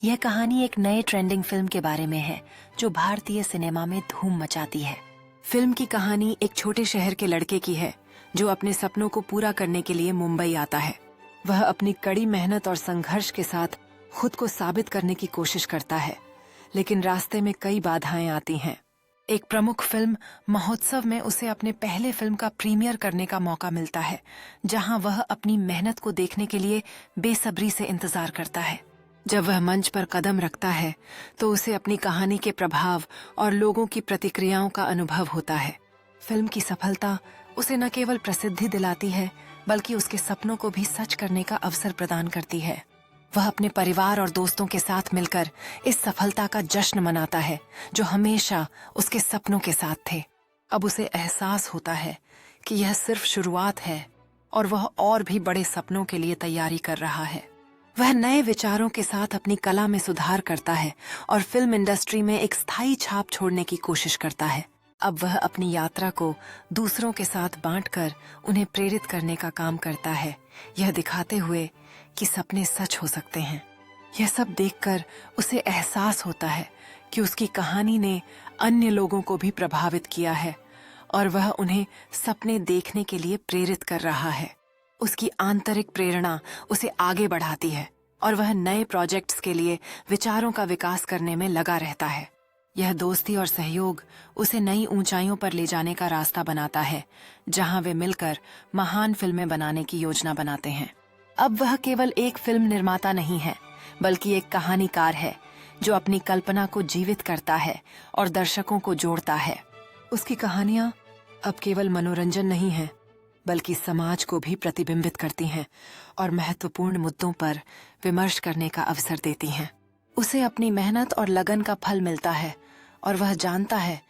यह कहानी एक नए ट्रेंडिंग फिल्म के बारे में है जो भारतीय सिनेमा में धूम मचाती है। फिल्म की कहानी एक छोटे शहर के लड़के की है जो अपने सपनों को पूरा करने के लिए मुंबई आता है। वह अपनी कड़ी मेहनत और संघर्ष के साथ खुद को साबित करने की कोशिश करता है, लेकिन रास्ते में कई बाधाएं आती हैं। एक प्रमुख फिल्म महोत्सव में उसे अपने पहले फिल्म का प्रीमियर करने का मौका मिलता है, जहां वह अपनी मेहनत को देखने के लिए बेसब्री से इंतजार करता है। जब वह मंच पर कदम रखता है तो उसे अपनी कहानी के प्रभाव और लोगों की प्रतिक्रियाओं का अनुभव होता है। फिल्म की सफलता उसे न केवल प्रसिद्धि दिलाती है बल्कि उसके सपनों को भी सच करने का अवसर प्रदान करती है। वह अपने परिवार और दोस्तों के साथ मिलकर इस सफलता का जश्न मनाता है जो हमेशा उसके सपनों के साथ थे। अब उसे एहसास होता है कि यह सिर्फ शुरुआत है और वह और भी बड़े सपनों के लिए तैयारी कर रहा है। वह नए विचारों के साथ अपनी कला में सुधार करता है और फिल्म इंडस्ट्री में एक स्थायी छाप छोड़ने की कोशिश करता है। अब वह अपनी यात्रा को दूसरों के साथ बांटकर उन्हें प्रेरित करने का काम करता है, यह दिखाते हुए कि सपने सच हो सकते हैं। यह सब देखकर उसे एहसास होता है कि उसकी कहानी ने अन्य लोगों को भी प्रभावित किया है और वह उन्हें सपने देखने के लिए प्रेरित कर रहा है। उसकी आंतरिक प्रेरणा उसे आगे बढ़ाती है और वह नए प्रोजेक्ट्स के लिए विचारों का विकास करने में लगा रहता है। यह दोस्ती और सहयोग उसे नई ऊंचाइयों पर ले जाने का रास्ता बनाता है, जहां वे मिलकर महान फिल्में बनाने की योजना बनाते हैं। अब वह केवल एक फिल्म निर्माता नहीं है, बल्कि एक कहानीकार है जो अपनी कल्पना को जीवित करता है और दर्शकों को जोड़ता है। उसकी कहानियां अब केवल मनोरंजन नहीं है, बल्कि समाज को भी प्रतिबिंबित करती हैं और महत्वपूर्ण मुद्दों पर विमर्श करने का अवसर देती हैं। उसे अपनी मेहनत और लगन का फल मिलता है और वह जानता है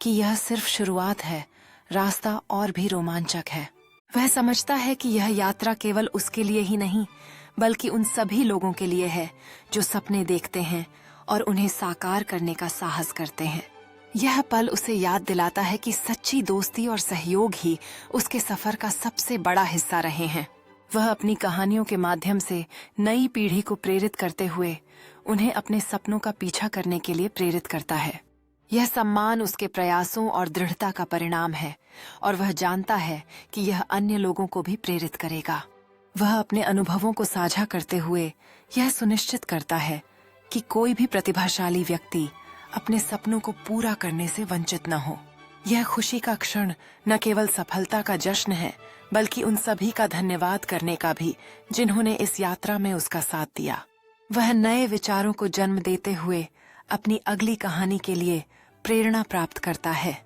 कि यह सिर्फ शुरुआत है, रास्ता और भी रोमांचक है। वह समझता है कि यह यात्रा केवल उसके लिए ही नहीं, बल्कि उन सभी लोगों के लिए है जो सपने देखते हैं और उन्हें साकार करने का साहस करते हैं। यह पल उसे याद दिलाता है कि सच्ची दोस्ती और सहयोग ही उसके सफर का सबसे बड़ा हिस्सा रहे हैं। वह अपनी कहानियों के माध्यम से नई पीढ़ी को प्रेरित करते हुए उन्हें अपने सपनों का पीछा करने के लिए प्रेरित करता है। यह सम्मान उसके प्रयासों और दृढ़ता का परिणाम है और वह जानता है कि यह अन्य लोगों को भी प्रेरित करेगा। वह अपने अनुभवों को साझा करते हुए यह सुनिश्चित करता है कि कोई भी प्रतिभाशाली व्यक्ति अपने सपनों को पूरा करने से वंचित न हो। यह खुशी का क्षण न केवल सफलता का जश्न है, बल्कि उन सभी का धन्यवाद करने का भी जिन्होंने इस यात्रा में उसका साथ दिया। वह नए विचारों को जन्म देते हुए अपनी अगली कहानी के लिए प्रेरणा प्राप्त करता है,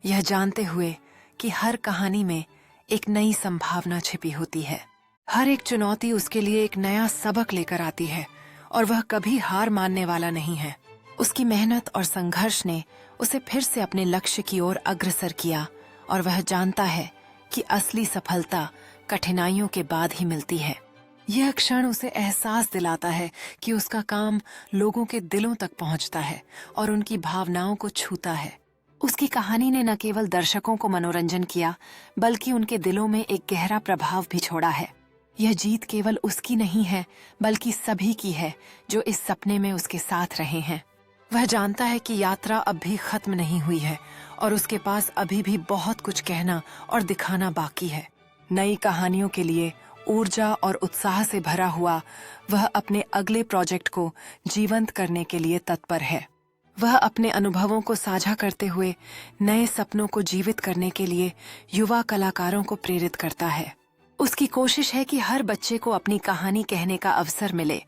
यह जानते हुए कि हर कहानी में एक नई संभावना छिपी होती है। हर एक चुनौती उसके लिए एक नया सबक लेकर आती है और वह कभी हार मानने वाला नहीं है। उसकी मेहनत और संघर्ष ने उसे फिर से अपने लक्ष्य की ओर अग्रसर किया और वह जानता है कि असली सफलता कठिनाइयों के बाद ही मिलती है। यह क्षण उसे एहसास दिलाता है कि उसका काम लोगों के दिलों तक पहुंचता है और उनकी भावनाओं को छूता है। उसकी कहानी ने न केवल दर्शकों को मनोरंजन किया, बल्कि उनके दिलों में एक गहरा प्रभाव भी छोड़ा है। यह जीत केवल उसकी नहीं है, बल्कि सभी की है जो इस सपने में उसके साथ रहे हैं। वह जानता है कि यात्रा अब भी खत्म नहीं हुई है और उसके पास अभी भी बहुत कुछ कहना और दिखाना बाकी है। नई कहानियों के लिए ऊर्जा और उत्साह से भरा हुआ वह अपने अगले प्रोजेक्ट को जीवंत करने के लिए तत्पर है। वह अपने अनुभवों को साझा करते हुए नए सपनों को जीवित करने के लिए युवा कलाकारों को प्रेरित करता है। उसकी कोशिश है कि हर बच्चे को अपनी कहानी कहने का अवसर मिले,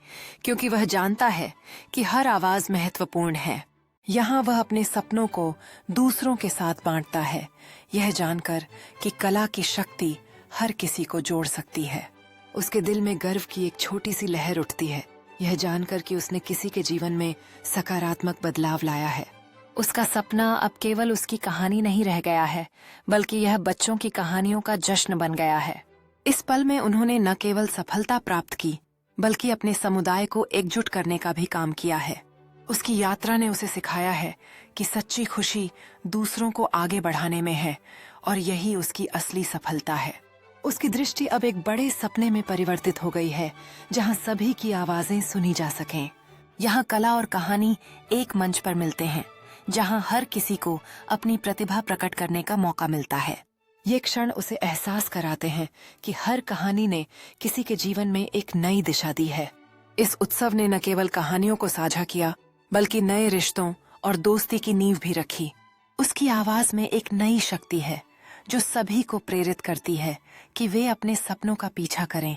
क्योंकि वह जानता है कि हर आवाज महत्वपूर्ण है। यहाँ वह अपने सपनों को दूसरों के साथ बांटता है, यह जानकर कि कला की शक्ति हर किसी को जोड़ सकती है। उसके दिल में गर्व की एक छोटी सी लहर उठती है, यह जानकर कि उसने किसी के जीवन में सकारात्मक बदलाव लाया है। उसका सपना अब केवल उसकी कहानी नहीं रह गया है, बल्कि यह बच्चों की कहानियों का जश्न बन गया है। इस पल में उन्होंने न केवल सफलता प्राप्त की, बल्कि अपने समुदाय को एकजुट करने का भी काम किया है। उसकी यात्रा ने उसे सिखाया है कि सच्ची खुशी दूसरों को आगे बढ़ाने में है और यही उसकी असली सफलता है। उसकी दृष्टि अब एक बड़े सपने में परिवर्तित हो गई है, जहां सभी की आवाजें सुनी जा सकें। यहाँ कला और कहानी एक मंच पर मिलते हैं, जहाँ हर किसी को अपनी प्रतिभा प्रकट करने का मौका मिलता है। ये क्षण उसे एहसास कराते हैं कि हर कहानी ने किसी के जीवन में एक नई दिशा दी है। इस उत्सव ने न केवल कहानियों को साझा किया, बल्कि नए रिश्तों और दोस्ती की नींव भी रखी। उसकी आवाज में एक नई शक्ति है जो सभी को प्रेरित करती है कि वे अपने सपनों का पीछा करें